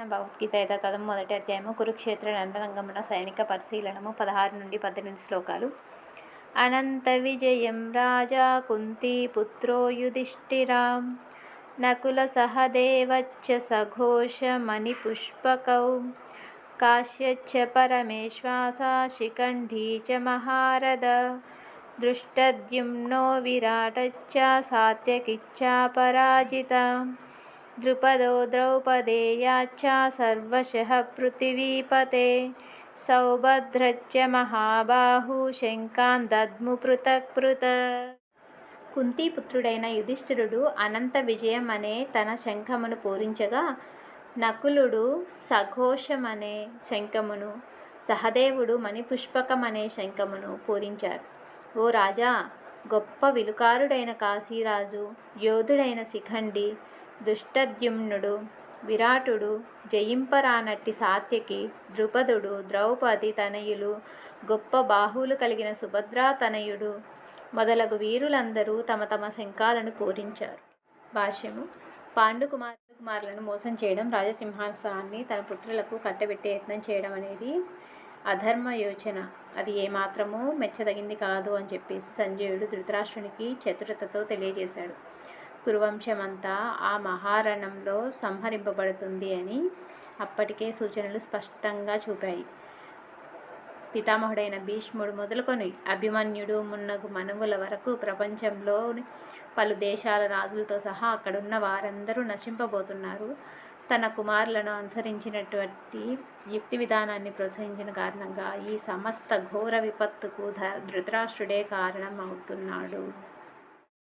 భగవద్గీత యథాతథం మొదటి అధ్యాయము కురుక్షేత్ర రణరంగమున సైనిక పరిశీలనము 16 నుండి 18 శ్లోకాలు. అనంత విజయం రాజా కుంతీ పుత్రో యుధిష్ఠిరా నకుల సహదేవచ్చ సఘోష మణిపుష్పకౌ కాశ్యచ్చ పరమేశ్వాస శిఖండీ చ మహారథ దృష్టద్యుమ్నో విరాటచ్చ సాత్యకిచ్చ పరాజిత ద్రుపదో ద్రౌపదేయాచ్చ సర్వశః పృథివీపతే సౌభద్రచ్చ మహాబాహు శంఖాన్ దద్ము పృథక్ పృథక్. కుంతీపుత్రుడైన యుధిష్ఠిరుడు అనంత విజయం అనే తన శంఖమును పూరించగా, నకులుడు సఘోషమనే శంఖమును, సహదేవుడు మణిపుష్పకమనే శంఖమును పూరించారు. ఓ రాజా, గొప్ప విలుకారుడైన కాశీరాజు, యోధుడైన శిఖండి, దుష్టద్యుమ్నుడు, విరాటుడు, జయింపరానట్టి సాత్యకి, ద్రుపదుడు, ద్రౌపది తనయులు, గొప్ప బాహువులు కలిగిన సుభద్రా తనయుడు మొదలగు వీరులందరూ తమ తమ శంఖాలను పూరించారు. భాష్యము: పాండుకుమారులను మోసం చేయడం, రాజసింహాసనాన్ని తన పుత్రులకు కట్టబెట్టే యత్నం చేయడం అనేది అధర్మ యోచన. అది ఏమాత్రమూ మెచ్చదగింది కాదు అని చెప్పేసి సంజయుడు ధృతరాష్ట్రునికి చతురతతో తెలియజేశాడు. కురువంశమంతా ఆ మహారణంలో సంహరింపబడుతుంది అని అప్పటికే సూచనలు స్పష్టంగా చూపాయి. పితామహుడైన భీష్ముడు మొదలుకొని అభిమన్యుడు మున్నగు మనువుల వరకు ప్రపంచంలోని పలు దేశాల రాజులతో సహా అక్కడున్న వారందరూ నశింపబోతున్నారు. తన కుమారులను అనుసరించినటువంటి యుక్తి విధానాన్ని ప్రోత్సహించిన కారణంగా ఈ సమస్త ఘోర విపత్తుకు ధృతరాష్ట్రుడే కారణం అవుతున్నాడు.